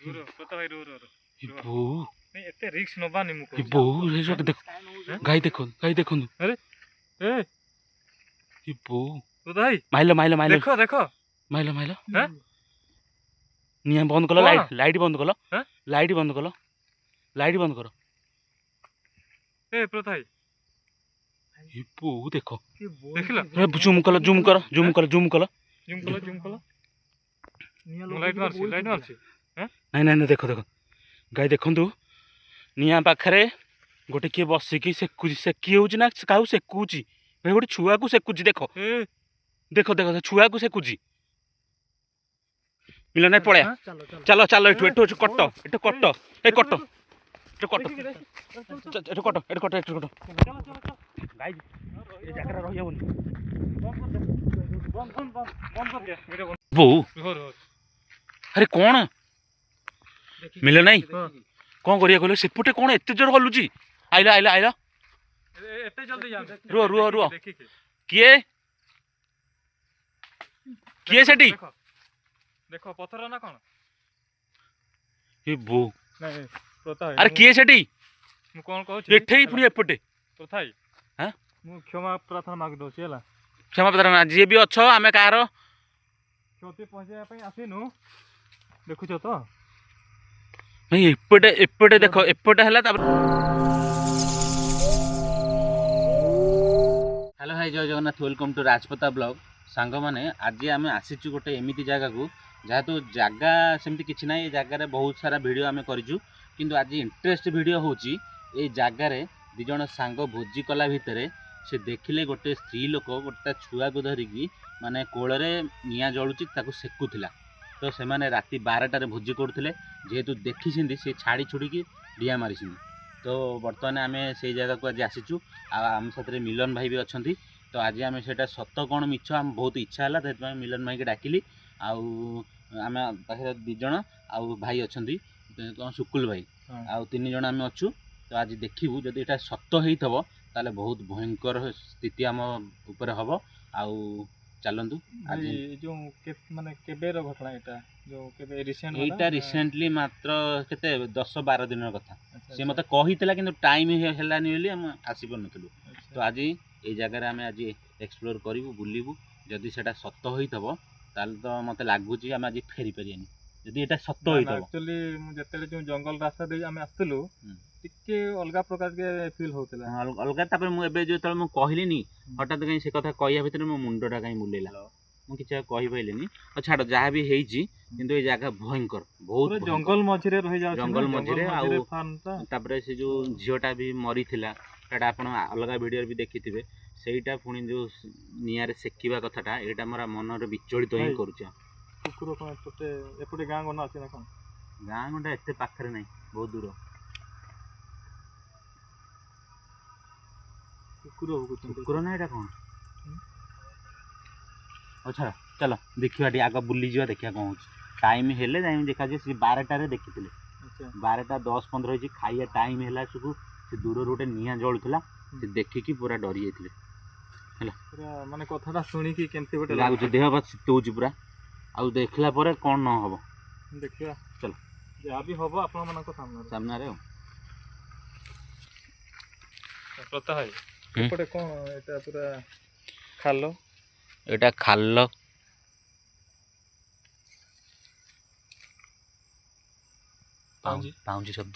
रो पता भाई रो रो रो बो नहीं एते रिस्क नबानी मु को बो रे जो देख गाई देखो अरे ए ये बो तो भाई माइलो देखो देखो माइलो हैं निया बंद कलो कौन? लाइट बंद कलो हैं लाइट बंद करो ए प्रथा भाई ये बो देखो देखला रे जूम करो जूम कलो जूम कलो लाइट मारसी हैं नहीं देखो गाई देखंतु निया पाखरे गोटे किए बसिकी सेकी होउची ना काहू सेकुची भाई गोटे छुआ को सेकुची देखो ए देखो छुआ को सेकुची मिला नहीं पड़े चलो चलो एठू कट ए कट गाई ए जाकरा रहि जाबोनी बंद कर दे वीडियो बंद बो रो अरे कौन मिले नहीं कौन करिया कहले सेपटे कौन एते जोर हलुची आइला एते जल्दी जा रुआ देखि के किए सेठी देखो पत्थर ना कोन ए बो नहीं प्रथा भाई अरे किए सेठी मु कोन कहू एठे ही पुनी एपटे प्रथा भाई हां मु क्षमा प्रार्थना माग दो छला क्षमा प्रार्थना जे भी अछो आमे कार क्षति पहुंचाया पे आसीनु देखुछ तो भाई एपटे देखो एपटे हला तब हेलो हाय जय जगन्नाथ वेलकम टू राजपता ब्लॉग सांग माने आज आम आसीचु गोटे एमिति जगह को जहाँ तो जगह सेमती किछि ना ये जगह बहुत सारा वीडियो आम करिचु किंतु आज इंटरेस्ट वीडियो होची ए जगह दी जण सांग भोजी कला भितरे से देखिले गोटे स्त्री लोक गोटे छुआ को धरिकी माने कोଳରେ निया जळुची ताको सेकुथिला तो से माने राति 12टारे भोजी करथिले जेहेतु देखिसिंदी से छाड़ी छुड़ीकी डिया मारिसिंदी तो बर्तमान आम से जगह को आज आसीचु आम साथ मिलन भाई भी अच्छी तो आज आम से सत कौन मिछ आम बहुत इच्छा है से मिलन भाई के डाकिली आम पाखे दिज आउ भाई अच्छा कौन सुकुल भाई आउ 3 जन आम अच्छु तो आज देखू जदि यहाँ सत हो ताले बहुत भयंकर स्थिति आम ऊपर हम आउ चलतु आज जो माने केबेर घटना एटा जो केबे रिसेंट एटा रिसेंटली मात्र केते 10-12 दिन कथा से मते कहितला किंतु टाइम हेलानी बोली हम आसी पनथलु तो आज ए जगह आम आज एक्सप्लोर करूँ बुलू जदि सेटा सत होइथबो ताल तो मते लागुची आम आज फेरी परियानी जदि एटा सत होइथबो एक्चुअली मु जतेले जो जंगल रास्ता दे आम आस्तलु टिके अलगा प्रकार के फील होतला अलगा तापर मु एबे जो तळ मु कहलिनी हठात कहीं से कथा कहया भितर मो मुंडटा कहीं बुलेला मु किछ कहि पाइलेनी और छाड़ जहा भी हेइची किंतु ए जगह भयंकर बहुत जंगल मझिरे रहि जाउ जंगल मझिरे आ तापर से जो झियोटा भी मरी थिला सेटा आपण अलगा वीडियो भी देखिथिबे सेटा पुणी जो नियारे सेकिबा कथाटा एटा मोरा मनर विचलित ही करूछ कुकुर कोन एपटे गां गना अछि ना कोन गां गंडा एते पाखरे नै बहुत दूर कुकुर ना एटा कोन अच्छा चलो देखिबा टी आग बुली जिवा देखिया कोन होछ टाइम हेले जाई देखा जे 12टारे देखिथिले अच्छा 12टा 10-15 होची खाइया टाइम हेला सुकु से दूर रोटे निया जळुथला से देखिकी पूरा डरी जाइथिले हला पूरा माने कथाटा सुनी की केमते गोटे लागु देह बा सितौची पूरा आ देखला परे कोन न होबो देखिया चलो जा भी होबो आपन मन को सामने रे पता है एपटे कोन एटा पूरा खालो एटा खालो पाउंजी शब्द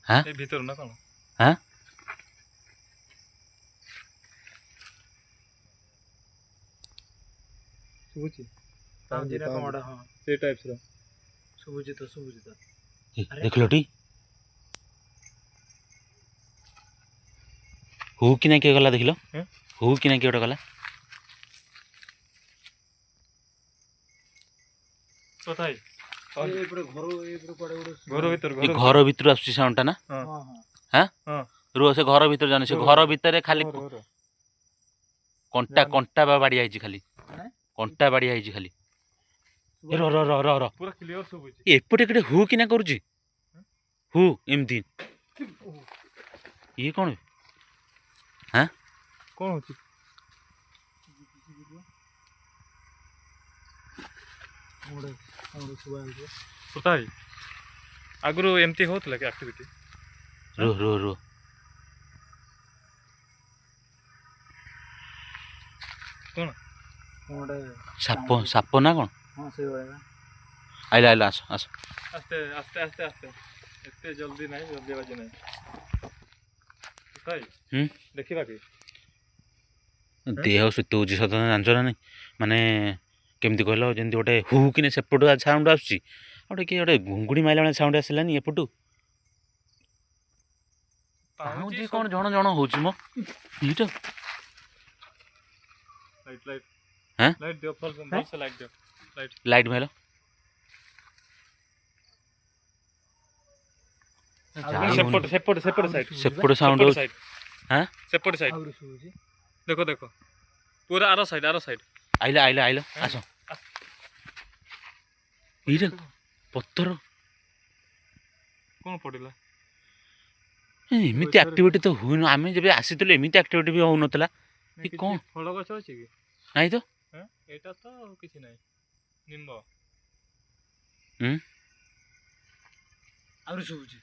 हां ए भीतर ना कोन हां सुबुची पाउंजी ना कोन हां से टाइप्स रो सुबुची तो देख लोटी हु कि ना के गला देखलो हु कि ना के ओटा गला पता है ए पूरे घर भीतर आसुची साउंड टा ना हां हां हां रो से घर भीतर जाने से घर भीतर खाली कंटा बाड़ी आइची खाली कंटा बाड़ी आइची खाली रो रो रो रो रो पूरा क्लियर सब होची एपटे केटे हु कि ना करूची हु एमदी ये कौन हां कौन होची ओडे सुबह ପୃଥା ଭାଇ ଆଗରୁ ଏମିତି ହଉଥିଲା କି ଆକ୍ଟିଭିଟି? ରୁହ ରୁହ ରୁହ କ'ଣ ଗୋଟେ ସାପ ସାପ ନା କ'ଣ? ହଁ ସେଇଭଳିଆ ଆଇଲା ଆଇଲା ଆସ ଆସ ଆସ୍ତେ ଆସ୍ତେ ଆସ୍ତେ ଆସ୍ତେ ଏତେ ଜଲ୍ଦି ନାହିଁ ଜଲ୍ଦି ବାଜି ନାହିଁ। ପୃଥା ଭାଇ ହୁଁ ଦେଖିବା କି? ଦେହ ଶୀତ ହେଉଛି ସତ ଜାଣିଛ ନା ନାହିଁ? ମାନେ କେମିତି କହିଲ ଯେମିତି ଗୋଟେ ହୁ କିନେ ସେପଟୁ ସାଉଣ୍ଡ ଆସୁଛି ଆଉ ଗୋଟେ କିଏ ଗୋଟେ ଘୁଙ୍ଗୁଡ଼ି ମାଇଲା ଭଳିଆ ସାଉଣ୍ଡ ଆସିଲାନି ଏପଟୁ। ପାଉଁଜି କ'ଣ ଜଣ ଜଣ ହେଉଛି ମ ଏଇଟା। ଲାଇଟ୍ ଲାଇଟ୍ ହାଁ ଲାଇଟ୍ ଦିଅ ଭଲସେ ଲାଇଟ୍ ଦିଅ ଲାଇଟ୍ ଲାଇଟ୍ ମାଇଲ ସେପଟେ ସେପଟେ ସେପଟେ ସାଇଡ୍ ସେପଟେ ସାଉଣ୍ଡ ହେଉଛି। ସାଇଡ୍ ହାଁ ସେପଟେ ସାଇଡ୍ ଆହୁରି ଶୁଭୁଛି। ଦେଖ ଦେଖ ପୁରା ଆର ସାଇଡ୍ ଆଇଲା ଆଇଲା ଆଇଲା ଆସ ଏଇଟା ପଥର କ'ଣ ପଡ଼ିଲା? ଏମିତି ଆକ୍ଟିଭିଟି ତ ହୁଏନି। ଆମେ ଯେବେ ଆସିଥିଲୁ ଏମିତି ଆକ୍ଟିଭିଟି ବି ହଉନଥିଲା। ଏ କିଛି କ'ଣ ଫଳ ଗଛ ଅଛି କି? ନାଇଁ ତ ଏଇଟା ତ କିଛି ନାହିଁ ନିମ୍ବ। ହୁଁ ଆହୁରି ଶୁଭୁଛି।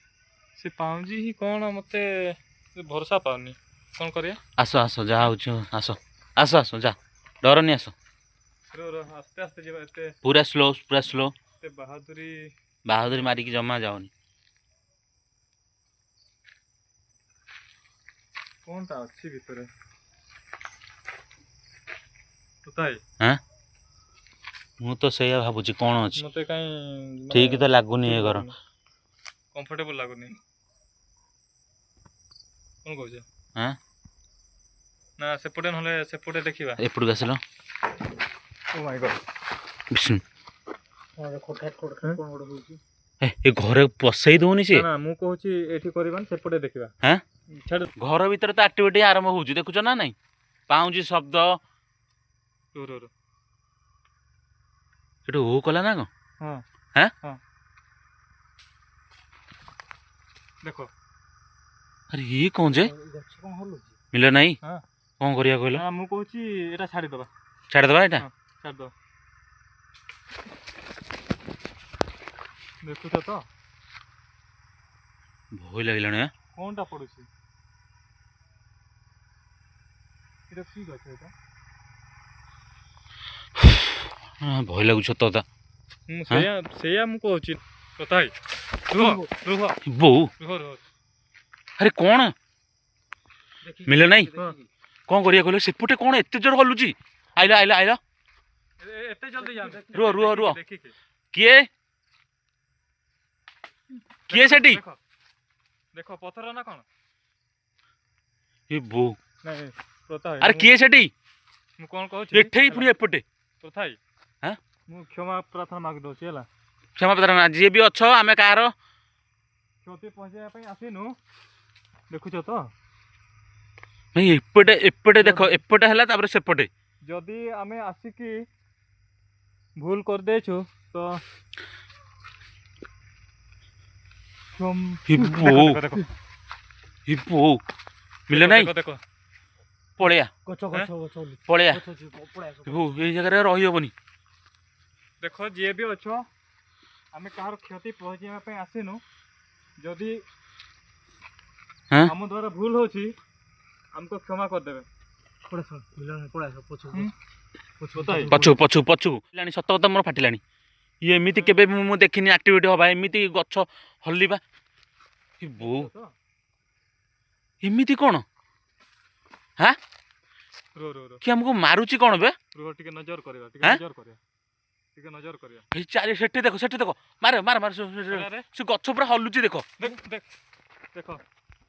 ସେ ପାଉଁଜି ହିଁ କ'ଣ ମତେ ଭରସା ପାଉନି। କ'ଣ କରିବା? ଆସ ଆସ ଯାହା ହଉଛି ଆସ ଆସ ଆସ ଯା ଡରନି ଆସ। ଆସ୍ତେ ଆସ୍ତେ ଯିବା ଏତେ ପୁରା ସ୍ଲୋ ଏତେ ବାହାଦୁରୀ ବାହାଦୁରୀ ମାରିକି ଜମା ଯାଉନି। କ'ଣଟା ଅଛି ଭିତରେ? ପୃଥା ଭାଇ ହାଁ ମୁଁ ତ ସେଇଆ ଭାବୁଛି କ'ଣ ଅଛି। ମତେ କାଇଁ ଠିକ୍ ତ ଲାଗୁନି ଏ ଘର। କମ୍ଫର୍ଟେବଲ ଲାଗୁନି। କ'ଣ କହୁଛ? ହାଁ ନା ସେପଟେ ନହେଲେ ସେପଟେ ଦେଖିବା। ଏପଟକୁ ଆସିଲ ଓ ମାଇ ଗଡ୍ ବିଷ୍ଣୁ ଖଟାଟ କ'ଣ ଗୋଟେ ହଉଛି। ଏ ଘରେ ପଶେଇ ଦଉନି ସେ। ନା ମୁଁ କହୁଛି ଏଠି କରିବାନି ସେପଟେ ଦେଖିବା। ହାଁ ଛାଡ଼ ଘର ଭିତରେ ତ ଆକ୍ଟିଭିଟି ଆରମ୍ଭ ହଉଛି ଦେଖୁଛ ନା ନାଇଁ? ପାଉଁଜି ଶବ୍ଦ ସେଠୁ ଓ କଲା ନା କ'ଣ? ହଁ ହାଁ ହଁ ଦେଖ ଆରେ ଇଏ କ'ଣ ଯେ ଗଛ କ'ଣ ହଲୁଛି? ମିଳିଲା ନାହିଁ? ହଁ କ'ଣ କରିବା କହିଲ? ନା ମୁଁ କହୁଛି ଏଇଟା ଛାଡ଼ିଦବା। ଛାଡ଼ିଦେବା ଏଇଟା। ହଁ ଛାଡ଼ିଦବା। ଦେଖୁଛ ତ ଭୟ ଲାଗିଲାଣି। କ'ଣଟା ପଡୁଛି? ଏଇଟା କି ଗଛ ଏଇଟା? ଭୟ ଲାଗୁଛି ସତ କଥା। ସେଇଆ ମୁଁ କହୁଛି। ପୃଥା ଭାଇ ରୁହ ରୁହ ବୋଉ ରୁହ ରୁହ ଆରେ କ'ଣ ମିଳିଲା ନାହିଁ? ହଁ। କ'ଣ କରିବା କହିଲ? ସେପଟେ କ'ଣ ଏତେ ଜୋର ହଲୁଛି? ଆଇଲା ଆଇଲା ଆଇଲା ଏତେ ଜଲ୍ଦି ଯାଅ। ରୁହ ରୁହ ରୁହ ଦେଖିକି କିଏ କିଏ ସେଠି? ଦେଖ ଦେଖ ପଥର ନା କ'ଣ? ଏ ବୋଉ ନାଇଁ ପୃଥା ଭାଇ ଆରେ କିଏ ସେଠି? ମୁଁ କ'ଣ କହୁଛି ଏଠେଇ ପୁଣି ଏପଟେ। ପୃଥା ଭାଇ ହାଁ ମୁଁ କ୍ଷମା ପ୍ରାର୍ଥନା ମାଗି ଦେଉଛି ହେଲା। କ୍ଷମା ପ୍ରାର୍ଥନା ଯିଏ ବି ଅଛ ଆମେ କାହାର କ୍ଷତି ପହଞ୍ଚାଇବା ପାଇଁ ଆସିନୁ। ଦେଖୁଛ ତ ଭାଇ ଏପଟେ ଏପଟେ ଦେଖ ଏପଟେ ହେଲା ତାପରେ ସେପଟେ। ଯଦି ଆମେ ଆସିକି ଭୁଲ କରିଦେଇଛୁ ତ ମିଳେ ନାହିଁ? ଦେଖ ପଳେୟା ଗଛ ଗଛ ଗଛ ପଳେୟା ଗଛ ଅଛି, ପଳାଇ ଆସ। ଏଇ ଜାଗାରେ ରହିହବନି। ଦେଖ ଯିଏ ବି ଅଛ ଆମେ କାହାର କ୍ଷତି ପହଞ୍ଚାଇବା ପାଇଁ ଆସିନୁ। ଯଦି ହାଁ ଆମ ଦ୍ୱାରା ଭୁଲ ହଉଛି ଆମକୁ କ୍ଷମା କରିଦେବେ। ପଳାଇ ଆସ ମିଳନ ପଳାଇ ଆସ ପଛକୁ ପୃଥା ଭାଇ ପଛକୁ ପଛକୁ ପଛକୁ ହେଲାଣି ସତ କଥା ମୋର ଫାଟିଲାଣି। ଇଏ ଏମିତି କେବେ ମୁଁ ଦେଖିନି ଆକ୍ଟିଭିଟି ହବା ଏମିତି ଗଛ ହଲିବା। ଏ ବୋଉ ତ ଏମିତି କ'ଣ? ହାଁ ରୁହ ରୁହ ରୁହ କି ଆମକୁ ମାରୁଛି କ'ଣ ବେ? ରୁହ ଟିକେ ନଜର କରିବା ହାଁ? ଟିକେ ନଜର କରିବା। ଏଇ ଚାରି ସେଠି ଦେଖ ମାର ମାର ମାର ଆରେ ସେ ଗଛ ପୁରା ହଲୁଛି ଦେଖ। ଦେଖ ଦେଖ ଦେଖ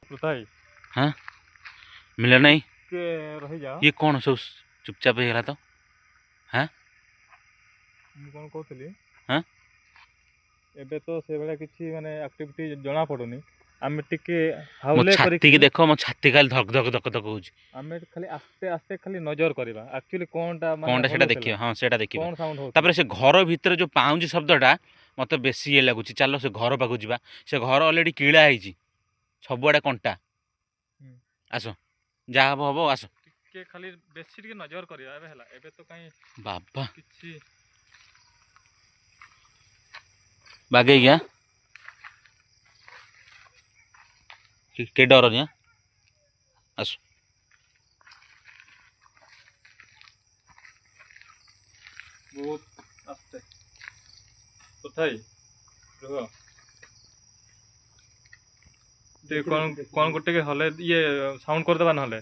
ପୃଥା ଭାଇ ହାଁ ମିଳିଲା ନାହିଁ? ଟିକେ ରହିଯାଅ। ଇଏ କ'ଣ ସବୁ ଚୁପଚାପ ହେଇଗଲା ତ? ହାଁ ମୁଁ କ'ଣ କହୁଥିଲି ହାଁ ଏବେ ତ ସେଭଳିଆ କିଛି ମାନେ ଆକ୍ଟିଭିଟି ଜଣା ପଡୁନି। ଆମେ ଟିକେ ମୋ ହାଉଲେ ଛାତିକି କରିକି ଦେଖ ମୋ ଛାତି ଖାଲି ଧକ ଧକ ଧକ ଧକ ହଉଛି। ଆମେ ଖାଲି ଆସ୍ତେ ଆସ୍ତେ ଖାଲି ନଜର କରିବା ଆକ୍ଚୁଆଲି କ'ଣ ସେଇଟା ଦେଖିବା। ହଁ ସେଇଟା ଦେଖିବା। କ'ଣ ସାଉଣ୍ଡ ହଉଛି। ତାପରେ ସେ ଘର ଭିତରେ ଯୋଉ ପାଉଁଜି ଶବ୍ଦଟା ମତେ ବେଶୀ ଇଏ ଲାଗୁଛି। ଚାଲ ସେ ଘର ପାଖକୁ ଯିବା। ସେ ଘର ଅଲରେଡି କିଳା ହେଇଛି ସବୁଆଡେ କଣ୍ଟା। ଆସ ଯାହା ହବ ହବ ଆସ। ଟିକେ ଖାଲି ବେଶୀ ଟିକେ ନଜର କରିବା ଏବେ ହେଲା। ଏବେ ତ କାଇଁ ବାବା କିଛି बागे गया के डर नहीं आस बहुत आस्ते तथाई रुह कौन गोटे के हले ये साउंड कर देबा नहले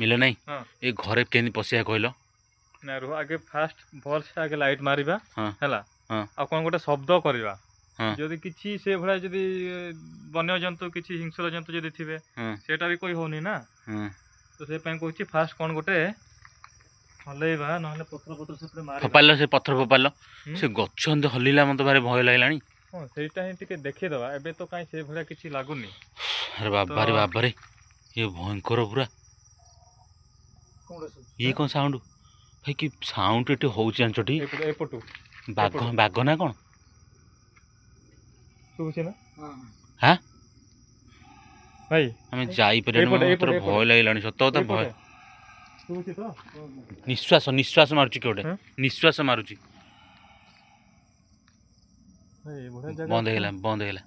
मिले नहीं हाँ ये घरे केनी पसिया कहलो ना रुह आगे फास्ट भल से आगे लाइट मारिबा हाँ हैला हाँ आ कौन गोटे शब्द करवा हाँ जदि किछि से भला जदि वन्य जंतु किछि हिंस्र जंतु जदि थिबे हाँ सेटा भी कोई होनी ना हाँ तो से ପାଇଁ कहछि फास्ट कौन गोटे हलेबा नहले पत्र पत्र से पूरे मारिबा फोपाल से पत्थर फोपाल हम्म। से गछ एंत हलिला मत भारी भय लागलानी हाँ सेटा ही टिके देखि दबा एबे तो काई से भला किछि लागुनी अरे बाबा रे बाबा रे ये भयंकर पूरा ये कौन साउंड भाई कि साउंड एटे होउछ जानछटी एपटू बाघ बाघ ना कौन सुबुछि ना हाँ भाई हमें जाई परियानी एपटे, मत एपटे, भय लागलानी सत कथा भय सुबुछि तो निश्वास निश्वास मारुची केउटे हाँ? निश्वास मारुची भाई बढिया जगह बंद हेला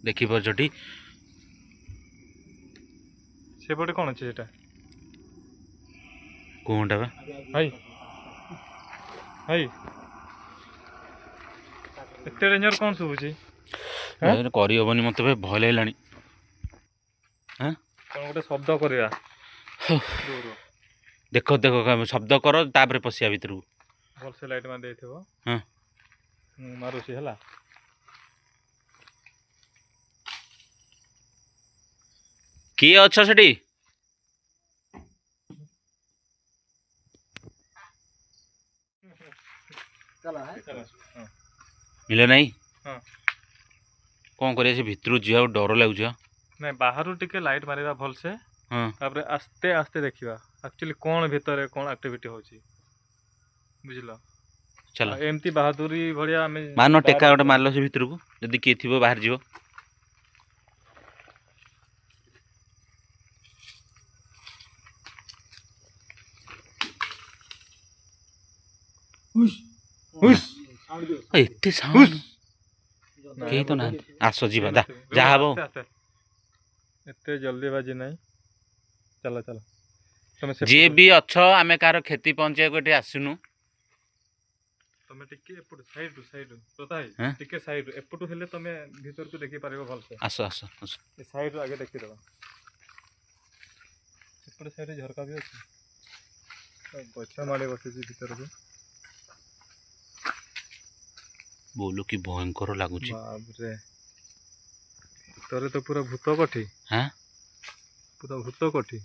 देखि परछटी सेपटे कौन अछि सेटा कोनटा बा भाई भाई एते रेंजर कौन सुबुछि हाँ? भाई करी हबनी मत भाई भय लागलानी हां कौन गोटे शब्द करवा देखो देखो शब्द करो तापर पसिया भीतर भल से लाइट मार देथिबो हाँ मारुछि हला किए अच्छा सेठी चला है चलो हाँ मिले नहीं हाँ कौन करिया से भीतर जिया डर लागुछ नहीं बाहर टिके लाइट मारिबा भल से हाँ तापर आस्ते आस्ते देखिबा एक्चुअली कौन भीतर कौन एक्टिविटी होची बुझलो चलो एमती बहादुरी भलिया हमें मान टेका गोटे मारल से भीतर को जदि किए थी बाहर जीव एते साउंड केही तो ना आस जीवा दा जा हबो एते जल्दी बाजी नहीं चलो चलो तुम जे भी अच्छ आमे कार खेती पहुंचे को एटे आसुनु तुम टिके एपट साइड तोता हाँ? है टिके साइड एपट हेले तुम भीतर को देखि पारिबो भल से आस आस आस ए साइड आगे देखि दबा एपट साइड झरका भी अछि गछ माडे बसे भीतर को बोलो कि भयंकर लागुची बाप रे भीतर तो पूरा भूत कोठी हां पूरा भूत कोठी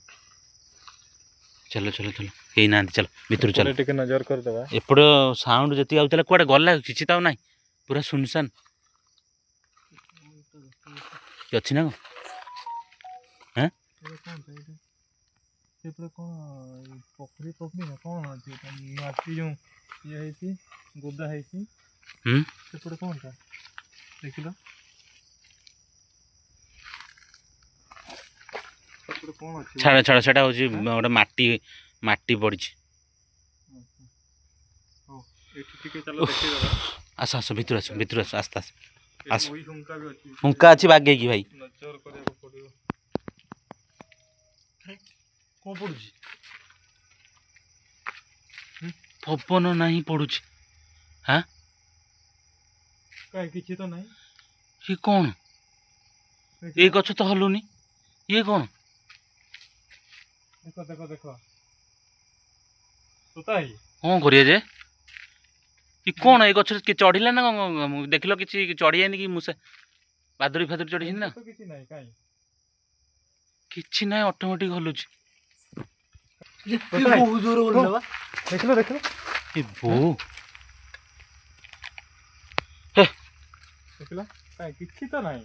चलो चलो चलो केही ना चलो भीतर चलो टिके नजर कर दबा एपड़ साउंड जति आउतला कुआडे गला किछि ताउ नाही पूरा सुनसान कि अछि ना हैं सेपटे कौन पोखरी पोखरी ना कौन अछि माटी जो ये है गोदा है सेपटे कौन था देखिलो सेपटे कौन अछि छाड़ छाड़ सेटा होची गोटे माटी माटी पड़िछि ओ एठी टिके चलो देखि दबा आस आस भीतर आस आस्ते आस्ते आस ओई हुंका भी अछि हुंका अछि बागे की भाई नजर କରିବାକୁ पड़ियो कौन पड़ुଛି पवन नहीं पड़ुछि हाँ काहे किछि तो नहीं ये कौन ये गछ तो हलुनी ये कौन देखो देखो देखो तोता ही कौन करिए जे ये कौन ये गछ के चढ़िला ना देखलो किछि चढ़ी आनी कि मुसे बादुरी फादुरी चढ़ी ना तो किछि नहीं काहे किछि नाही ऑटोमेटिक हलुछि बहुत जोर बोल रहा देखलो देखलो ए बो देखलो काहे किछि तो नहीं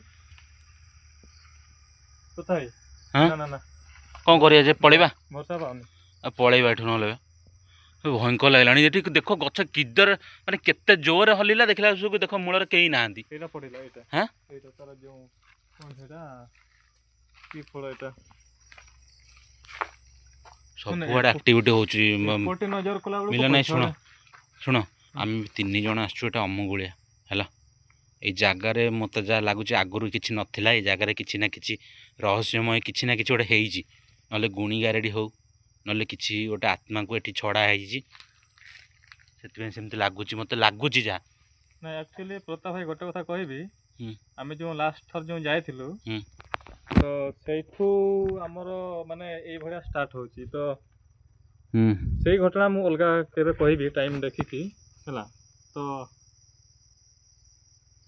तोता ही हाँ? ना ना ना कौन करिए जे पळेबा भरसा पाउनी आ पळेबा एठु नले भयंकर लागलानी जेठी देखो गछ किदर माने केते जोर हलिला देखला सब देखो मूलर केही नांदी एटा पड़िला एटा हाँ एटा तार जो कोन सेटा की फळ एटा सब गुड एक्टिविटी होची पोटे नजर कला मिला नहीं सुनो ଶୁଣ ଆମେ 3 ଜଣ ଆସିଛୁ ଏଟା ଅମଗୁଳିଆ ହେଲା। ଏଇ ଜାଗାରେ ମୋତେ ଯାହା ଲାଗୁଛି ଆଗରୁ କିଛି ନଥିଲା, ଏଇ ଜାଗାରେ କିଛି ନା କିଛି ରହସ୍ୟମୟ କିଛି ନା କିଛି ଗୋଟେ ହେଇଛି, ନହେଲେ ଗୁଣି ଗାରେଡ଼ି ହଉ, ନହେଲେ କିଛି ଗୋଟେ ଆତ୍ମାକୁ ଏଠି ଛଡ଼ା ହେଇଛି, ସେଥିପାଇଁ ସେମିତି ଲାଗୁଛି, ମୋତେ ଲାଗୁଛି ଯାହା। ନାଇଁ ଆକ୍ଚୁଆଲି ପ୍ରତାପ ଭାଇ ଗୋଟେ କଥା କହିବି, ହୁଁ। ଆମେ ଯେଉଁ ଲାଷ୍ଟ ଥର ଯେଉଁ ଯାଇଥିଲୁ ହୁଁ। ତ ସେଇଠୁ ଆମର ମାନେ ଏଇଭଳିଆ ଷ୍ଟାର୍ଟ ହେଉଛି। ତ ସେଇ ଘଟଣା ମୁଁ ଅଲଗା କେବେ କହିବି ଟାଇମ୍ ଦେଖିକି ହେଲା। ତ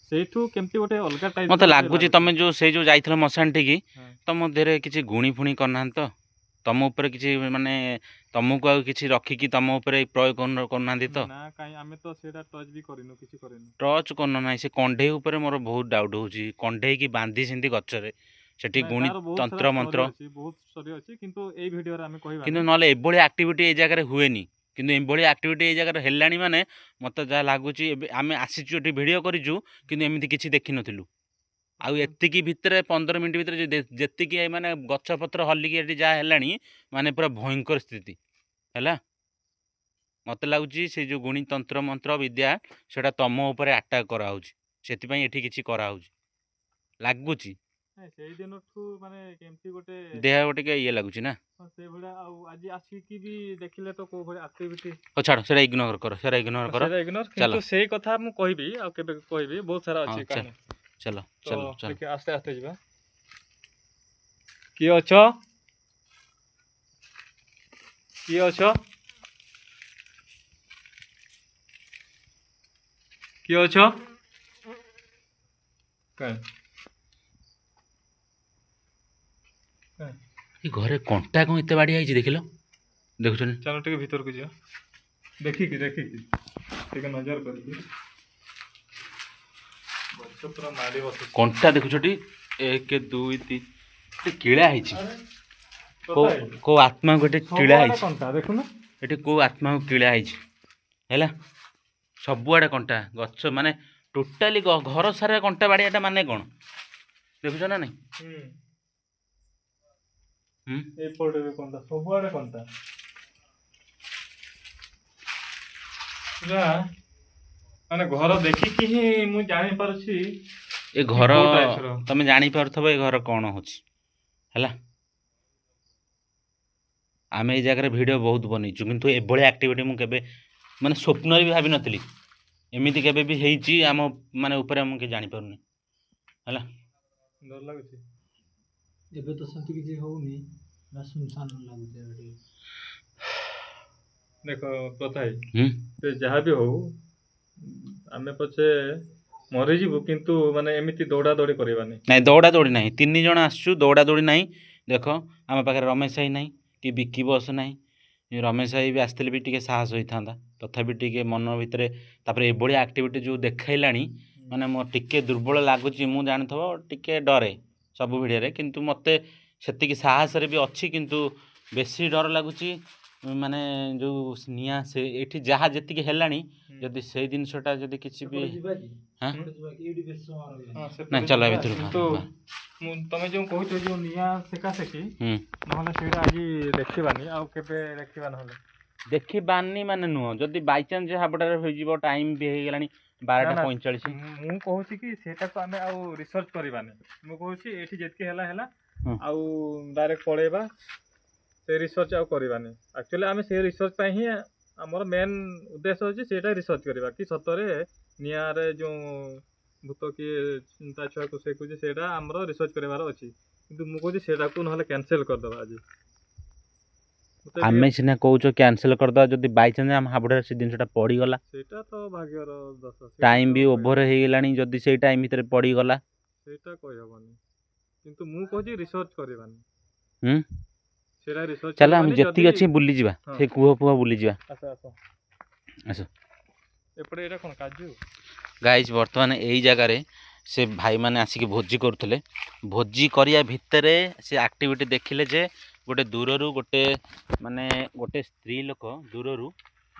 ସେଇଠୁ କେମିତି ଗୋଟେ ଅଲଗା ଟାଇପ୍ ମୋତେ ଲାଗୁଛି ତମେ ଯେଉଁ ସେଇ ଯେଉଁ ଯାଇଥିଲ ମଶାଣି ଠିକି, ତମ ଦେହରେ କିଛି ଗୁଣି ଫୁଣି କରିନାହାନ୍ତି ତ? ତମ ଉପରେ କିଛି ମାନେ ତମକୁ ଆଉ କିଛି ରଖିକି ତମ ଉପରେ ପ୍ରୟୋଗ କରୁନାହାନ୍ତି ତ? ନା କାଇଁ ଆମେ ତ ସେଇଟା ଟଚ୍ ବି କରିନୁ, କିଛି କରିନୁ। ଟଚ୍ କରୁନ ନାହିଁ, ସେ କଣ୍ଢେଇ ଉପରେ ମୋର ବହୁତ ଡାଉଟ୍ ହେଉଛି। କଣ୍ଢେଇକି ବାନ୍ଧିଛନ୍ତି ଗଛରେ, ସେଠି ଗୁଣି ତନ୍ତ୍ର ମନ୍ତ୍ର ବହୁତ ଷ୍ଟୋରି ଅଛି, କିନ୍ତୁ ଏଇ ଭିଡ଼ିଓରେ ଆମେ କହିବା। କିନ୍ତୁ ନହେଲେ ଏଭଳି ଆକ୍ଟିଭିଟି ଏଇ ଜାଗାରେ ହୁଏନି, କିନ୍ତୁ ଏଭଳି ଆକ୍ଟିଭିଟି ଏଇ ଜାଗାରେ ହେଲାଣି ମାନେ ମୋତେ ଯାହା ଲାଗୁଛି ଏବେ ଆମେ ଆସିଛୁ ଏଠି ଭିଡ଼ିଓ କରିଛୁ କିନ୍ତୁ ଏମିତି କିଛି ଦେଖିନଥିଲୁ। ଆଉ ଏତିକି ଭିତରେ 15 ମିନିଟ୍ ଭିତରେ ଯେତିକି ମାନେ ଗଛପତ୍ର ହଲିକି ଏଠି ଯାହା ହେଲାଣି ମାନେ ପୁରା ଭୟଙ୍କର ସ୍ଥିତି ହେଲା। ମୋତେ ଲାଗୁଛି ସେ ଯେଉଁ ଗୁଣି ତନ୍ତ୍ର ମନ୍ତ୍ର ବିଦ୍ୟା ସେଇଟା ତମ ଉପରେ ଆଟାକ୍ କରାହେଉଛି, ସେଥିପାଇଁ ଏଠି କିଛି କରାହେଉଛି ଲାଗୁଛି। ସେଇ ଦିନଠୁ ମାନେ କେମିତି ଗୋଟେ ଦେହ ଟିକେ ଇଏ ଲାଗୁଛି ନା ସେଇଭଳିଆ। ଆଉ ଆଜି ଆସିକି ବି ଦେଖିଲେ ତ କୋଉ ଭଳିଆ ଆକ୍ଟିଭିଟି। ହଉ ଛାଡ଼, ସେଇଟା ଇଗ୍ନୋର କର, ସେଇଟା ଇଗ୍ନୋର କର। କିନ୍ତୁ ସେଇ କଥା ମୁଁ କହିବି, ଆଉ କେବେ କହିବି, ବହୁତ ସାରା ଅଛି କାହାଣୀ। ଚାଲ ଚାଲ ଚାଲ, ଆସ୍ତେ ଆସ୍ତେ ଯିବା। କିଏ ଅଛ? କିଏ ଅଛ? କିଏ ଅଛ? ଏ ଘରେ କଣ୍ଟା କ'ଣ ଏତେ ବାଡ଼ି ହେଇଛି ଦେଖିଲ? ଦେଖୁଛନ୍ତି? ଚାଲ ଟିକେ ଭିତରକୁ ଯିବା, ଦେଖିକି ଟିକେ ନଜର କରିକି। ଗଛ ପୁରା ମାଡ଼ି ବସିଛି। କଣ୍ଟା ଦେଖୁଛଟି, 1 2 3 କିଳା ହେଇଛି। କୋଉ ଆତ୍ମାକୁ ଏଠି କିଳା ହେଇଛି, ଦେଖୁନ ଏଠି କୋଉ ଆତ୍ମାକୁ କିଳା ହେଇଛି ହେଲା। ସବୁଆଡ଼େ କଣ୍ଟା, ଗଛ ମାନେ ଟୋଟାଲି ଘର ସାରା କଣ୍ଟା ବାଡ଼ିଆଟା ମାନେ କ'ଣ ଦେଖୁଛ ନା ନାଇଁ? ଏପଟେ ବି କଣ୍ଟା, ସବୁଆଡ଼େ କଣ୍ଟା। ମାନେ ଘର ଦେଖିକି ହିଁ ମୁଁ ଜାଣିପାରୁଛି ଏ ଘର ତମେ ଜାଣିପାରୁଥିବ ଏ ଘର କ'ଣ ହଉଛି ହେଲା। ଆମେ ଏଇ ଜାଗାରେ ଭିଡ଼ିଓ ବହୁତ ବନେଇଛୁ, କିନ୍ତୁ ଏଭଳି ଆକ୍ଟିଭିଟି ମୁଁ କେବେ ମାନେ ସ୍ୱପ୍ନରେ ବି ଭାବିନଥିଲି ଏମିତି କେବେ ବି ହେଇଛି ଆମ ମାନେ ଉପରେ, ମୁଁ କିଛି ଜାଣିପାରୁନି ହେଲା। ଡର ଲାଗୁଛି। ଏବେ ତ ସେମିତି କିଛି ହଉନି, ସୁନସାନ ଲାଗୁଛି। ଦେଖ ପ୍ରଥାଇ, ସେ ଯାହା ବି ହଉ ଆମେ ପଛେ ମରିଯିବୁ, କିନ୍ତୁ ମାନେ ଏମିତି ଦୌଡ଼ା ଦୌଡ଼ି କରିବାନି। ନାଇଁ ଦୌଡ଼ା ଦୌଡ଼ି ନାହିଁ, 3 ଜଣ ଆସିଛୁ, ଦୌଡ଼ା ଦୌଡ଼ି ନାହିଁ। ଦେଖ ଆମ ପାଖରେ ରମେଶ ଭାଇ ନାହିଁ କି ବିକି ବସ୍ ନାହିଁ। ରମେଶ ଭାଇ ବି ଆସିଥିଲେ ବି ଟିକେ ସାହସ ହୋଇଥାନ୍ତା, ତଥାପି ଟିକେ ମନ ଭିତରେ ତାପରେ ଏଭଳି ଆକ୍ଟିଭିଟି ଯେଉଁ ଦେଖାଇଲାଣି ମାନେ ମୋ ଟିକେ ଦୁର୍ବଳ ଲାଗୁଛି। ମୁଁ ଜାଣିଥିବ ଟିକେ ଡରେ ସବୁ ଭିଡ଼ିଓରେ, କିନ୍ତୁ ମୋତେ ସେତିକି ସାହସରେ ବି ଅଛି, କିନ୍ତୁ ବେଶୀ ଡର ଲାଗୁଛି ମାନେ ଯେଉଁ ନିଆଁ ସେ ଏଠି ଯାହା ଯେତିକି ହେଲାଣି, ଯଦି ସେଇ ଜିନିଷଟା ଯଦି କିଛି ବି ନାଇଁ ଚାଲ ଭିତରକୁ। ତମେ ଯେଉଁ କହୁଛ ଯେଉଁ ନିଆଁ ସେକାସେକି, ନହେଲେ ସେଇଟା ଆଜି ଦେଖିବାନି, ଆଉ କେବେ ଦେଖିବା। ନହେଲେ ଦେଖିବାନି ମାନେ ନୁହଁ, ଯଦି ବାଇଚାନ୍ସ ହାବଟାରେ ହେଇଯିବ, ଟାଇମ୍ ବି ହେଇଗଲାଣି 12:45। ମୁଁ କହୁଛି କି ସେଇଟାକୁ ଆମେ ଆଉ ରିସର୍ଚ୍ଚ କରିବାନି। ମୁଁ କହୁଛି ଏଠି ଯେତିକି ହେଲା ଆଉ ଡାଇରେକ୍ଟ ପଳେଇବା, ସେ ରିସର୍ଚ୍ଚ ଆଉ କରିବାନି। ଆକ୍ଚୁଆଲି ଆମେ ସେ ରିସର୍ଚ୍ଚ ପାଇଁ ହିଁ ଆମର ମେନ୍ ଉଦ୍ଦେଶ୍ୟ ହେଉଛି ସେଇଟା ରିସର୍ଚ୍ଚ କରିବା, କି ସତରେ ନିଆଁରେ ଯେଉଁ ଭୂତ କିଏ ତା ଛୁଆକୁ ସେକୁଛି, ସେଇଟା ଆମର ରିସର୍ଚ୍ଚ କରିବାର ଅଛି। କିନ୍ତୁ ମୁଁ କହୁଛି ସେଇଟାକୁ ନହେଲେ କ୍ୟାନସେଲ୍ କରିଦେବା ଆଜି। ଆମେ ସିନା କହୁଛ କ୍ୟାନସେଲ୍ କରିଦେବା, ଯଦି ବାଇଚାନ୍ସ ଆମ ହାବୁଡ଼ରେ ସେ ଜିନିଷଟା ପଡ଼ିଗଲା, ସେଇଟା ତ ଭାଗ୍ୟର ଦୋଷ। ଟାଇମ୍ ବି ଓଭର ହେଇଗଲାଣି, ଯଦି ସେଇ ଟାଇମ୍ ଭିତରେ ପଡ଼ିଗଲା ସେଇଟା କହିହେବନି। କିନ୍ତୁ ମୁଁ କହୁଛି ରିସର୍ଚ୍ଚ କରିବାନି। ସେଇଟା ରିସର୍ଚ୍ଚ ଚାଲ ଆମେ ଯେତିକି ଅଛି ବୁଲିଯିବା, ସେ କୂଅ ବୁଲିଯିବା। ଆସ। ଏପଟେ ଏଇଟା କ'ଣ କାଜୁ? ଗାଇଜ୍ ବର୍ତ୍ତମାନ ଏଇ ଜାଗାରେ ସେ ଭାଇମାନେ ଆସିକି ଭୋଜି କରୁଥିଲେ। ଭୋଜି କରିବା ଭିତରେ ସେ ଆକ୍ଟିଭିଟି ଦେଖିଲେ ଯେ ଗୋଟେ ଦୂରରୁ ଗୋଟେ ସ୍ତ୍ରୀ ଲୋକ ଦୂରରୁ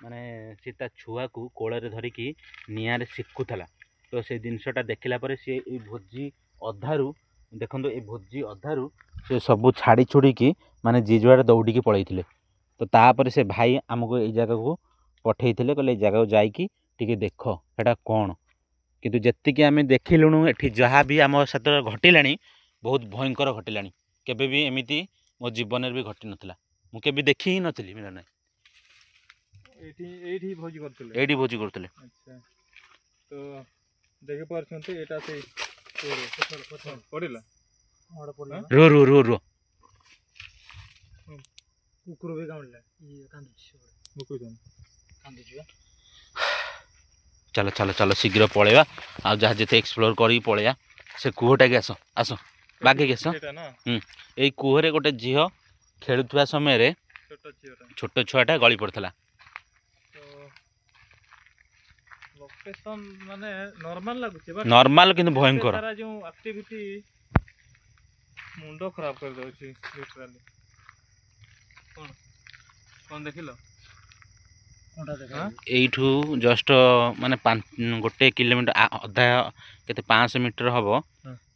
ମାନେ ସେ ତା ଛୁଆକୁ କୋଳରେ ଧରିକି ନିଆଁରେ ସେକୁଥିଲା। ତ ସେ ଜିନିଷଟା ଦେଖିଲା ପରେ ସେ ଏଇ ଭୋଜି ଅଧାରୁ ଦେଖନ୍ତୁ, ଏଇ ଭୋଜି ଅଧାରୁ ସେ ସବୁ ଛାଡ଼ି ଛୁଡ଼ିକି ମାନେ ଯିଏ ଯୁଆଡ଼େ ଦୌଡ଼ିକି ପଳେଇଥିଲେ। ତ ତାପରେ ସେ ଭାଇ ଆମକୁ ଏଇ ଜାଗାକୁ पठेइथिले कहले जगह जाइकी टिके देख एटा कौन किंतु जेतिकी आमे देखिलुणु एठी जहाँ भी आम साथ घटिलानी बहुत भयंकर घटिलानी केबे भी एमिति मो जीवन भी घटी नथिला मु केबे देखि ही नथिली मिलन नाई एठी भोजी करथिले एडी भोजी करथिले अच्छा तो देखि पारछन्ते एटा से पड़िला और पड़ला रो रो रो रो कुकुर भी कामड़ला ये कांदुची मुकुजन कांदुची चलो चलो चलो शीघ्र पळेवा आ जहाँ जेते एक्सप्लोर करी पळेया से कुहटा के आस आस बागे के आस एटा ना एई कुहरे गोटे झियो खेलुथुवा समय रे छोटा चियोटा छोट छुआटा गली पड़थला तो लोकेशन माने नॉर्मल लागुची बट नॉर्मल किंतु भयंकर सारा जो एक्टिविटी मुंडो खराब कर दउची लिटरली कोन कोन देखिलो कोंटा देखा हां एइठू जस्ट माने गोटे किलोमीटर अधा केते 500 मीटर हबो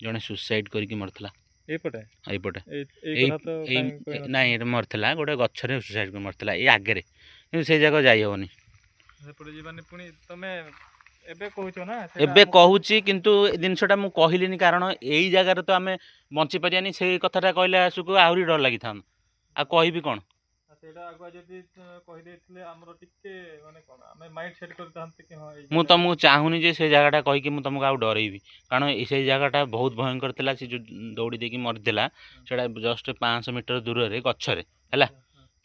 जने सुसाइड करके मरथला ए पटे एइपटे ए कथा तो एई नाही मरथला गोटे गछरे सुसाइड कर मरथला ए आगे रे किंतु से जगह जाई होनी सेपटे जीवानी पुनी तमे एबे कहूचो ना एबे कहूची किंतु ए जिनसटा मु कहिलिनी कारण एई जगह रे तो आमे बंची परियानी से कथाटा कहले आसुको आहुरी डर लागि थान आ कहिबी कोन सेटा आगुआ जदि कहि देथिले हमरो टिके माने कोन हमें माइंड सेट कर जानते कि हां मु तुमको चाहूनी जे से जगहटा कहि कि मु तुमको आउ डरेबी कारण से जगहटा बहुत भयंकर थिला से जो दौड़ी देकी मर देला सेटा जस्ट 500 मीटर दूर रे गछरे हैला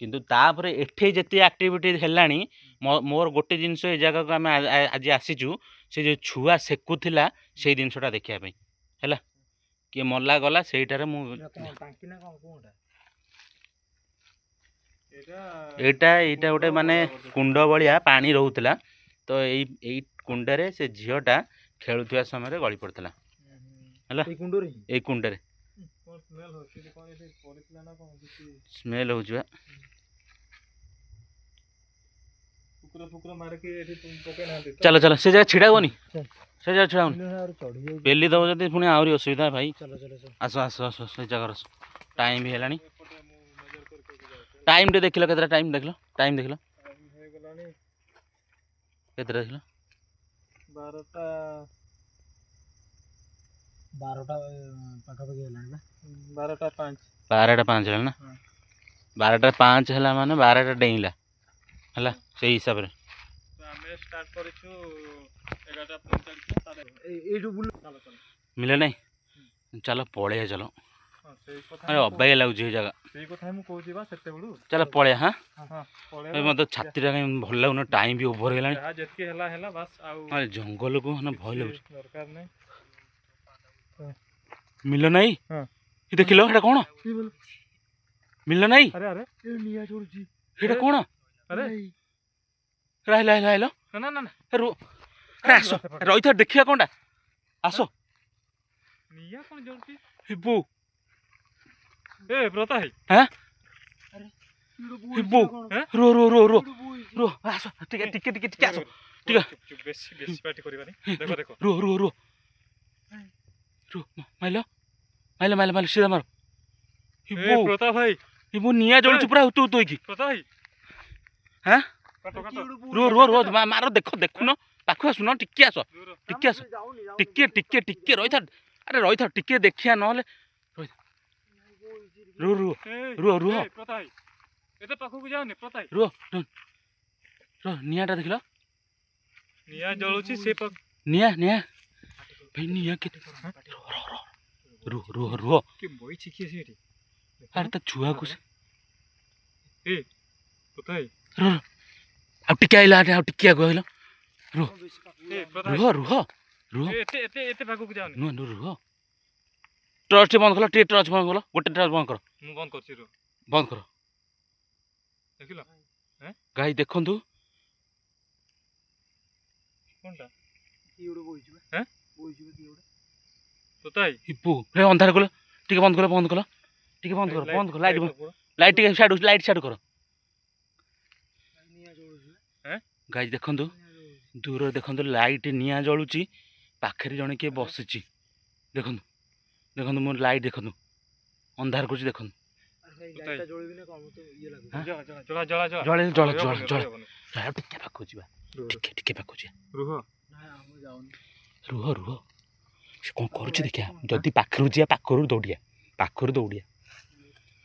किंतु तापरे एठे जति एक्टिविटी हेलानी मोर गोटे जिंस ए जगह को आमे आज आसीचु से जो छुआ सेकुथिला से जिनसटा देखिया पई हैला कि मल्ला गला सेइटारे मु टांकी ना कोंटा एटा एटा गोटे माने कुंड बलिया पानी रहउतला तो एई कुंडरे से झियोटा खेलुथुवा समय रे गली पड़तला हैला ए कुंडो रे एई कुंडरे कोन स्मेल हो से कोन ए पड़ितला ना कोन किसी स्मेल हो जुआ कुकुर मार के एठी तुम पके ना दे चलो चलो से जगह छिड़ा होनी से जगह छिड़ा होनी और चढ़ी जाई पेली दब जदी पुनी आउरी असुविधा भाई चलो चलो चलो आसो आसो आसो से जगह टाइम भी हेलानी एपटे मु नजर करके जाऊ टाइम टे देखिलो केतरा टाइम देखिलो टाइम हे गलानी केतरा देखिलो 12टा 12टा पाखा पाखी हेलानी ना 12टा 5 12टा 5 है ना हाँ। 12टा 5 हैला माने 12टा डेइला हैला से हिसाब रे तो हमें स्टार्ट करिछु 11:45 सारे एटू बुल चलो चलो मिले नहीं चलो पळे चलो हां सेई कथा अरे अबाय लागुची हे जगह सेई कथा मु कहूची बा सेते बडू चलो पळे हां हां पळे ए मत छाती रे भल लागुन टाइम भी ओवर गेलानी जहा जेतके हेला बस आउ अरे जंगल को ना भय लागुची दरकार नै मिले नहीं हां ये देखिलो एटा कोन की बोल मिले नहीं अरे अरे ए निया छोड़जी एटा कोन अरे राहिलो ना ना ना रो अरे आसो रही था देखिया कोनटा आसो निया कोन जोरती हिब्बू ए ब्रता है हैं अरे हिब्बू हैं रो रो रो रो रो आसो टिके आसो ठीक है। चुप चुप बेसी पार्टी करबानी देखो देखो रो रो रो रो माइलो माइलो माइलो माइलो सीधा मारो ए हिब्बू ब्रता भाई हिब्बू निया जळुची पुरा तू तू की ब्रता भाई हैं काटो काटो रो रो रो मारो देखो देखुनो पाखु आसुनो टिके आसो टिके आसो टिके रही था अरे रही था टिके देखिया नहले रो रो रो रो ए ब्रता भाई एते पाखो को जाओनी ब्रता भाई रो रो नियाटा देखिलो निया जळुची से पक निया निया भाई निया के रो रो रो के बई छिकी सेठी अरे तो छुआ कुछ ए ब्रता भाई रो अब टिके आइला अब टिके गइलो रो ए ब्रता भाई रो रो रो एते एते एते पाखो को जाओनी नो नो रो टर्च बंद करो टे टर्च बंद करो गोटे टर्च बंद करो मु बंद करछि रो बंद करो देखिलो गाई देखंतु कोनटा की उडो बोइछु हैं बोइछु की उडो ब्रता भाई हिप्पू रे अंधार कलो टिके बंद करो टिके बंद करो लाइट टिके लाइट शाडू करो निया जोड़छु हैं गाई देखंतु दूर देखंतु लाइट निया जळुची पाखरे जणे के बसिची देखंतु देखंतु मोर लाइट देखंतु अंधार कुछ देखंतु अरे ଲାଇଟଟା ଜଳିବି ନା କଣ ମତେ ଇଏ ଲାଗୁଛି। ଜଳା ଜଳା ଜଳା ଜଳେ ଜଳେ ଜଳେ ରହିବନି, ଜଳେ ରହିବନି। ଟିକେ ପାଖକୁ ଯିବା ଟିକେ ପାଖକୁ ଯିବା ରୁହ ନାଇଁ ଆମ ଯାଉନି। ରୁହ ରୁହ ସେ କ'ଣ କରୁଛି ଦେଖିବା ଯଦି ପାଖରୁ ଯିବା ପାଖରୁ ଦୌଡ଼ିଆ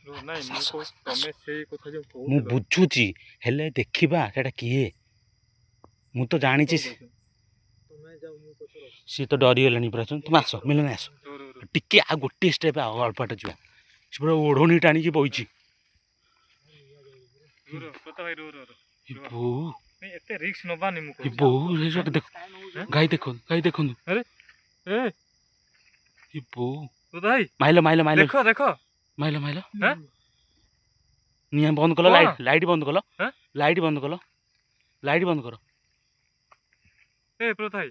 ରୁହ ନାଇଁ ମୁଁ କହୁଛି ତମେ ସେଇ କଥା ଯୋଉ ମୁଁ କହୁଥିଲ ବୁଝୁଛି ହେଲେ ଦେଖିବା ସେଟା କିଏ ମୁଁ ତ ଜାଣିଛି ତମେ ଯାଉ ମୁଁ ପଛରେ ଅଛି। ସିଏ ତ ଡରିଗଲାଣି ପୁରା ତୁମେ ଆସ ମିଳନ ଆସ ରୁହ ରୁହ ରୁହ ଟିକେ ଆଉ ଗୋଟିଏ ଷ୍ଟେପ୍ ଆଉ ଅଳ୍ପଟା ଯିବା ସେ ପୁରା ଓଢ଼ଣୀ ଟାଣିକି ବଇଛି ରୁହ ପ୍ରତାପ ଭାଇ ରୁହ ରୁହ ଏ ବୋଉ ନାଇଁ ଏତେ ରିସ୍କ ନବାନି ମୁଁ ଏ କହୁଛି ବୋଉ ଏ ସବୁ ଦେଖ ଗାଈ ଦେଖନ୍ତୁ ଏ ଏ ବୋଉ ପ୍ରତାପ ଭାଇ ମାଇଲ ଦେଖ ଦେଖ ମାଇଲ ହେଁ? ନିଆଁ ବନ୍ଦ କଲ କଣ? ଲାଇଟ୍ ବନ୍ଦ କଲ ହେଁ? ଲାଇଟ୍ ବନ୍ଦ କର ଏ ପ୍ରତାପ ଭାଇ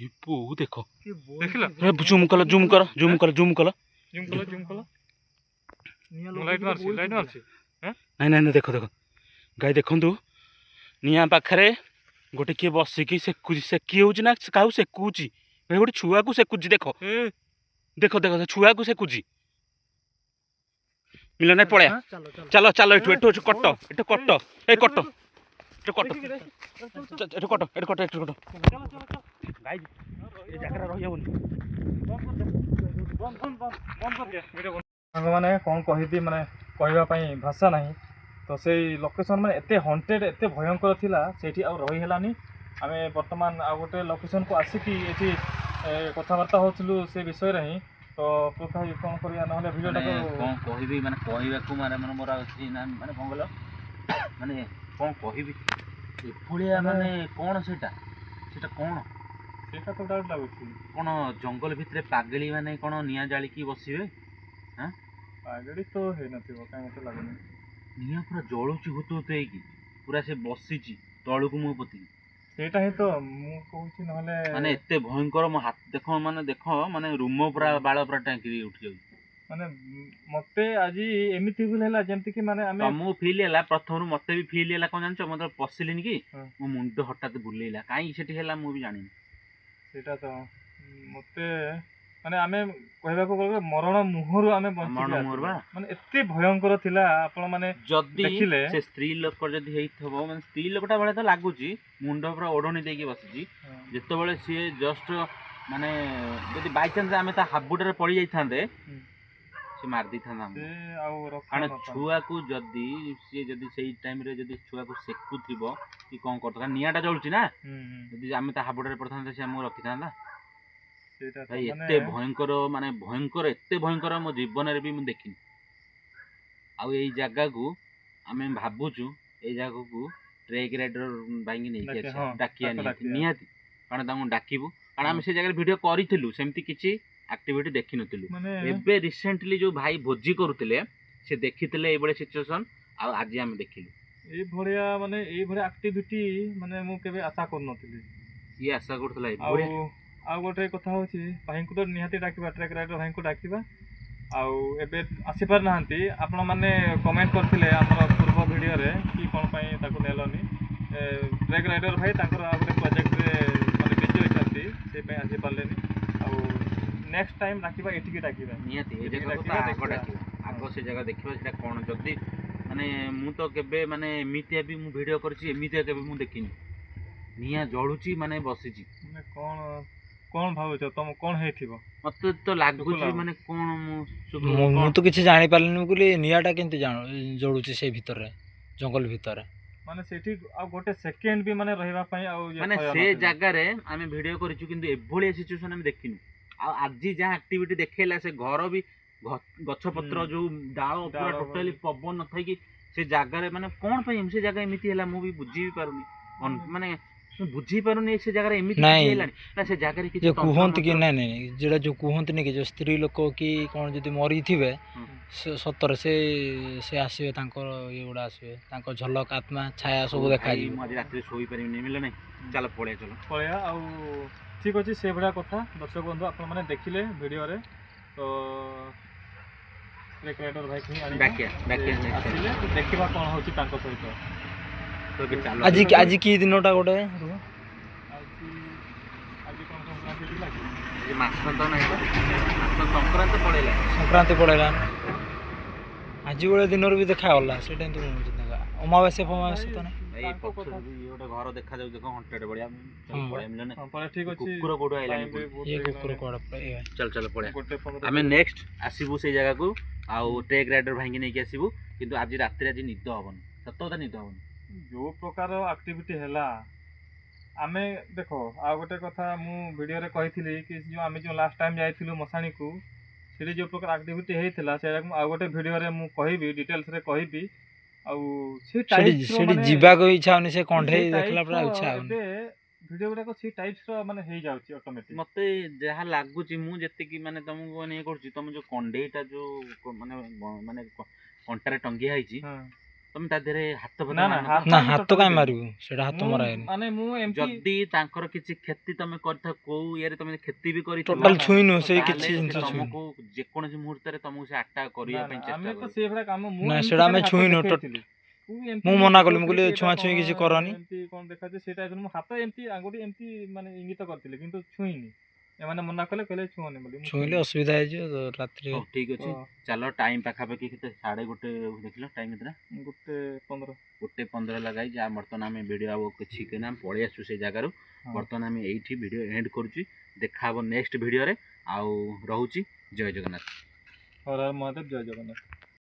ଏ ବୋଉ ଦେଖ ଦେଖିଲ ଜୁମ୍ କର ଜୁମ୍ କଲ ଜୁମ୍ କଲ ନିଆଁ ମୁଁ ଲାଇଟ୍ ମାରୁଛି ନାଇଁ ଦେଖ ଗାଈ ଦେଖନ୍ତୁ ନିଆଁ ପାଖରେ ଗୋଟେ କିଏ ବସିକି ସେକି ହେଉଛି ନା କାହାକୁ ସେକୁଛି ଭାଇ ଗୋଟେ ଛୁଆକୁ ସେକୁଛି ଦେଖ ଏ ଛୁଆକୁ ସେକୁଛି ମିଲ ନାଇଁ ପଳେଆ ଚାଲ ଏଠୁ କଟ ଗାଈ ଏ ଜାଗାରେ ରହିହବନି ସାଙ୍ଗମାନେ କ'ଣ କହିବି ମାନେ କହିବା ପାଇଁ ଭାଷା ନାହିଁ ତ ସେଇ ଲୋକେସନ୍ ମାନେ ଏତେ ହଣ୍ଟେଡ୍ ଏତେ ଭୟଙ୍କର ଥିଲା ସେଇଠି ଆଉ ରହି ହେଲାନି ଆମେ ବର୍ତ୍ତମାନ ଆଉ ଗୋଟେ ଲୋକେସନ୍କୁ ଆସିକି ଏଠି କଥାବାର୍ତ୍ତା ହେଉଥିଲୁ ସେ ବିଷୟରେ ହିଁ ତ ପ୍ରଥାଇ କ'ଣ କରିବା ନହେଲେ ଭିଡ଼ିଓଟାକୁ କ'ଣ କହିବି ମାନେ କହିବାକୁ ମାନେ ମୋର ଅଛି ନା ମାନେ କ'ଣ କହିଲ ମାନେ କ'ଣ କହିବି ଏଭଳିଆ ମାନେ କ'ଣ ସେଇଟା କ'ଣ ସେଇଟା ତ ଡାଉଟ୍ ଲାଗୁଛି କ'ଣ ଜଙ୍ଗଲ ଭିତରେ ପାଗଳି ମାନେ କ'ଣ ନିଆଁ ଜାଳିକି ବସିବେ ପାଗେଡ଼ି ତ ହେଇନଥିବ କାଇଁ ମୋତେ ଲାଗୁନି ନିଆଁ ପୁରା ଜଳୁଛି ହୁତୁ ହେଇକି ପୁରା ସେ ବସିଛି ତଳକୁ ମୁହଁ ପୋତିକି ସେଇଟା ହିଁ ତ ମୁଁ କହୁଛି ନହେଲେ ମାନେ ଏତେ ଭୟଙ୍କର ମୋ ହାତ ଦେଖ ମାନେ ରୁମ ପୁରା ବାଳ ପୁରା ଟାଙ୍କି ଉଠି ଯାଉଛି ମାନେ ମତେ ଆଜି ଏମିତି ଫିଲ୍ ହେଲା ଯେମିତି କି ମାନେ ଆମେ ତମକୁ ଫିଲ୍ ହେଲା ପ୍ରଥମରୁ ମତେ ବି ଫିଲ୍ ହେଲା କ'ଣ ଜାଣିଛ ମତେ ପଶିଲିନି କି ମୋ ମୁଣ୍ଡ ହଠାତ୍ ବୁଲେଇଲା କାହିଁକି ସେଠି ହେଲା ମୁଁ ବି ଜାଣିନି ସେଇଟା ତ ମତେ ମାନେ ଆମେ କହିବାକୁ ଗଲେ ମରଣ ମୁହଁରୁ ଆମେ ମାନେ ଏତେ ଭୟଙ୍କର ଥିଲା ଆପଣ ମାନେ ଯଦି ଦେଖିଲେ ସେ ସ୍ତ୍ରୀ ଲୋକ ଯଦି ହେଇଥିବ ମାନେ ସ୍ତ୍ରୀ ଲୋକଟା ଭଳିଆ ତ ଲାଗୁଛି ମୁଣ୍ଡ ପୁରା ଓଢ଼ଣୀ ଦେଇକି ବସିଛି ଯେତେବେଳେ ସିଏ ଜଷ୍ଟ ମାନେ ଯଦି ବାଇଚାନ୍ସ ଆମେ ତା ହାବୁଡ଼ରେ ପଡ଼ି ଯାଇଥାନ୍ତେ ସେ ମାରି ଦେଇଥାନ୍ତା କାରଣ ଛୁଆକୁ ଯଦି ସିଏ ଯଦି ସେଇ ଟାଇମ୍ରେ ଯଦି ଛୁଆକୁ ସେକୁଥିବ କି କ'ଣ କରୁଥିବ ନିଆଁଟା ଜଳୁଛି ନା ଯଦି ଆମେ ତା ହାବୁଡ଼ରେ ପଡ଼ିଥାନ୍ତେ ସେ ଆମକୁ ରଖିଥାନ୍ତା ଭାଇ ଏତେ ଭୟଙ୍କର ମାନେ ଏତେ ଭୟଙ୍କର ମୋ ଜୀବନରେ ବି ମୁଁ ଦେଖିନି ଆଉ ଏଇ ଜାଗାକୁ ଆମେ ଭାବୁଛୁ ଏଇ ଜାଗାକୁ ଟ୍ରେକ୍ ରାଇଡର ଭାଇକି ନେଇକି ଆସିବା ଡାକିବା ନିହାତି କାରଣ ତାଙ୍କୁ ଡାକିବୁ କାରଣ ଆମେ ସେ ଜାଗାରେ ଭିଡ଼ିଓ କରିଥିଲୁ ସେମିତି କିଛି ଆକ୍ଟିଭିଟି ଦେଖିନଥିଲୁ ଏବେ ରିସେଣ୍ଟଲି ଯୋଉ ଭାଇ ଭୋଜି କରୁଥିଲେ ସେ ଦେଖିଥିଲେ ଏଇଭଳିଆ ସିଚୁଏସନ୍ ଆଉ ଆଜି ଆମେ ଦେଖିଲୁ ଏଇଭଳିଆ ଆକ୍ଟିଭିଟି ମାନେ ମୁଁ କେବେ ଆଶା କରୁନଥିଲି କିଏ ଆଶା କରୁଥିଲା ଆଉ ଗୋଟେ କଥା ହେଉଛି ଭାଇଙ୍କୁ ତ ନିହାତି ଡାକିବା ଟ୍ରେକ୍ ରାଇଡର ଭାଇଙ୍କୁ ଡାକିବା ଆଉ ଏବେ ଆସିପାରିନାହାନ୍ତି ଆପଣମାନେ କମେଣ୍ଟ କରିଥିଲେ ଆମର ପୂର୍ବ ଭିଡ଼ିଓରେ କି କ'ଣ ପାଇଁ ତାକୁ ନେଲନି ଟ୍ରେକ୍ ରାଇଡର ଭାଇ ତାଙ୍କର ଆଉ ଗୋଟେ ପ୍ରୋଜେକ୍ଟରେ ମାନେ ବିଜି ଅଛନ୍ତି ସେଇ ପାଇଁ ଆସିପାରିଲେନି ଆଉ ନେକ୍ସଟ ଟାଇମ୍ ଡାକିବା ଏଠିକି ଡାକିବା ନିହାତି ଆଗ ସେ ଜାଗା ଦେଖିବା ସେଟା କ'ଣ ଯଦି ମାନେ ମୁଁ ତ କେବେ ମାନେ ଏମିତିଆ ବି ମୁଁ ଭିଡ଼ିଓ କରିଛି ଏମିତିଆ କେବେ ମୁଁ ଦେଖିନି ନିଆଁ ଜଳୁଛି ମାନେ ବସିଛି ମାନେ କ'ଣ ଭାବୁଛ ତମ କ'ଣ ହେଇଥିବ ମତେ ତ ଲାଗୁଛି ମାନେ କ'ଣ ମୁଁ ତ କିଛି ଜାଣିପାରିଲିନି ବୋଲି ନିଆଁଟା କେମିତି ଜଳୁଛି ସେଇ ଭିତରେ ଜଙ୍ଗଲ ଭିତରେ ମାନେ ସେଠି ଆଉ ଗୋଟେ ସେକେଣ୍ଡ ବି ମାନେ ରହିବା ପାଇଁ ଆଉ ମାନେ ସେ ଜାଗାରେ ଆମେ ଭିଡ଼ିଓ କରିଛୁ କିନ୍ତୁ ଏଭଳିଆ ସିଚୁଏସନ୍ ଆମେ ଦେଖିନୁ ଆଉ ଆଜି ଯାହା ଆକ୍ଟିଭିଟି ଦେଖେଇଲା ସେ ଘର ବି ଗଛପତ୍ର ଯୋଉ ଡାଳ ପୁରା ଟୋଟାଲି ପବନ ନଥାଇକି ସେ ଜାଗାରେ ମାନେ କ'ଣ ପାଇଁ ସେ ଜାଗା ଏମିତି ହେଲା ମୁଁ ବି ବୁଝି ବି ପାରୁନି ମାନେ ମୁଁ ବୁଝିପାରୁନି ସେ ଜାଗାରେ ଏମିତି ହେଲାଣି ନା ସେ ଜାଗାରେ କିଛି କୁହନ୍ତି କି ନାଇଁ ଯେଟା ଯୋଉ କୁହନ୍ତିନି କି ଯୋଉ ସ୍ତ୍ରୀ ଲୋକ କି କ'ଣ ଯଦି ମରିଥିବେ ସତରେ ସେ ଆସିବେ ତାଙ୍କର ଇଏଗୁଡ଼ା ଆସିବେ ତାଙ୍କ ଝଲକ ଆତ୍ମା ଛାୟା ସବୁ ଦେଖାଯିବ ମୁଁ ଆଜି ରାତିରେ ଶୋଇପାରିବିନି ମିଳିଲା ନାହିଁ ଚାଲ ପଳେଇବା ଆଉ ଠିକ୍ ଅଛି ସେଭଳିଆ କଥା ଦର୍ଶକ ବନ୍ଧୁ ଆପଣମାନେ ଦେଖିଲେ ଭିଡ଼ିଓରେ ତ ଟ୍ରେକ୍ ରାଇଡର ଭାଇକୁ ଆସିଲେ ଦେଖିବା କ'ଣ ହେଉଛି ତାଙ୍କ ସହିତ ଆଜି କି ଦିନଟା ଗୋଟେ ସଂକ୍ରାନ୍ତି ପଳେଇଲା ସଂକ୍ରାନ୍ତି ପଳେଇଲା ଆଜି ବେଳେ ଦିନରୁ ବି ଦେଖାଗଲା ସେଇଟା ଏମିତି ଅମାବାସ୍ୟା ଫମାବାସ୍ୟା ତ ନାହିଁ। ଏଇ ତାଙ୍କ ପଛରେ କଥା। ବି ଗୋଟେ ଘର ଦେଖାଯାଉଛି ଦେଖ ହଣ୍ଟେଡ୍ ଭଳିଆ ହଁ। ପଳେଇ ମିଳନେ ହଁ ପରା ଠିକ ଅଛି। କୁକୁର କୋଉଠୁ ଆଇଲାଣି Time ବି ବହୁତ ଇଏ ହେଇଗଲାଣି। କୁକୁର କୁଆଡ଼େ ପଳେଇ ଚାଲ ଚାଲ ପଳେଇବା। ଗୋଟେ 15 ଆମେ ହେଇଗଲାଣି। ନେକ୍ସଟ ଆସିବୁ ସେଇ ଜାଗାକୁ ଆଉ ଟ୍ରେକ୍ ରାଇଡର ଭାଇକି ନେଇକି ଆସିବୁ କିନ୍ତୁ ଆଜି ରାତିରେ ଆଜି ନିଦ ହବନି ସତ କଥା ନିଦ ହବନି। ଯୋଉ ପ୍ରକାର ଆକ୍ଟିଭିଟି ହେଲା ଆମେ ଦେଖ ଆଉ ଗୋଟେ କଥା ମୁଁ ଭିଡ଼ିଓରେ କହିଥିଲି କି ଯୋଉ ଆମେ ଯୋଉ ଲାଷ୍ଟ ଟାଇମ୍ ଯାଇଥିଲୁ ମଶାଣିକୁ ସେଠି ଯୋଉ ପ୍ରକାର ଆକ୍ଟିଭିଟି ହେଇଥିଲା ସେଇଟାକୁ ମୁଁ ଆଉ ଗୋଟେ ଭିଡ଼ିଓରେ ମୁଁ କହିବି ଡିଟେଲ୍ସରେ କହିବି। ଆଉ ସେ ସେଠି ଟାଇପ୍ସର ସେଠି ମାନେ ଯିବାକୁ ଇଚ୍ଛା ହଉନି ସେ କଣ୍ଢେଇ ସେ ଦେଖିଲା ପରେ ଆଉ ଟାଇପ୍ସର ଇଚ୍ଛା ହଉନି। ଏବେ ଭିଡ଼ିଓ ଗୁଡ଼ାକ ସେଇ ଟାଇପ୍ସର ମାନେ ହେଇଯାଉଛି ଅଟୋମେଟିକ୍। ମତେ ଯାହା ଲାଗୁଛି ମୁଁ ଯେତିକି ମାନେ ତମକୁ ମାନେ ଇଏ କରୁଛି ତମ ଯୋଉ କଣ୍ଢେଇଟା ଯୋଉ ମାନେ ମାନେ କଣ୍ଟାରେ ଟଙ୍ଗିଆ ହେଇଛି ତମେ ତା ଦେହରେ ହାତ ଫାତ ନା ନା ମାରିନ ତ? ନା ହାତ ହାତ କାଇଁ ମାରିବୁ ସେଇଟା ହାତ ମରାଏନି। ମାନେ ମୁଁ ଏମିତି ଯଦି ତାଙ୍କର କିଛି କ୍ଷତି ତମେ କରିଥାଉ କୋଉ ଇଏରେ ତମେ କ୍ଷତି ବି କରିଥିବ ଟୋଟାଲ ନା, ଛୁଇଁନୁ ସେଇ ତାହେଲେ କିଛି ସେ ଜିନିଷ ଛୁଇଁନୁ। ତମକୁ ଯେକୌଣସି ମୁହୂର୍ତ୍ତରେ ତମକୁ ସେ ଆଟାକ୍ କରିବା ନା, ପାଇଁ ନା, ଚେଷ୍ଟା ଆମେ ତ କରିବ। ସେଇଭଳିଆ କାମ ମୁଁ ନା, ଏମିତି ସେଇଟା ଆମେ ଖାଲି ହାତ ଛୁଇଁନୁ, ଦେଖେଇଥିଲି। ତୁ ଏମିତି ମୁଁ ମନା କଲି, ମୁଁ ଦେଖଉଥିଲି କହିଲି କି ଏଇଟା ଛୁଆଁଛୁଇଁ କିଛି କଣ, କରନି। ଏମିତି କଣ ଦେଖାଯାଉଛି ସେଇଟା ମୁଁ ହାତ ଏମିତି ଆଙ୍ଗୁଠି ଏମିତି ମାନେ ଇଙ୍ଗିତ କରିଥିଲି କିନ୍ତୁ ଛୁଇଁନି। ଏମାନେ ମନା କଲେ କହିଲେ ଛୁଅନି ବୋଲି ମୁଁ ଛୁଇଁଲେ ଛୁଇଁନି। ଅସୁବିଧା ହେଇଯିବ ତ ରାତିରେ। ହଉ ଠିକ ଅଛି ତ ଚାଲ ଟାଇମ ପାଖାପାଖି କେତେ 1:30 ଦେଖିଲ ଟାଇମ କେତେଟା 1:15 1:15 ଲଗାଇ ଯାହା ବର୍ତ୍ତମାନ ଆମେ ଭିଡ଼ିଓ ଆଉ କିଛି କିନା ଆମେ ପଳେଇ ଆସିଛୁ ସେଇ ଜାଗାରୁ। ହଁ। ବର୍ତ୍ତମାନ ଆମେ ଏଇଠି ଭିଡ଼ିଓ ଏଣ୍ଡ କରୁଛି ଦେଖା ହବ ନେକ୍ସଟ ଭିଡ଼ିଓରେ ଆଉ ରହୁଛି ଜୟ ଜଗନ୍ନାଥ। ହର ହର ମହାଦେବ ଜୟ ଜଗନ୍ନାଥ।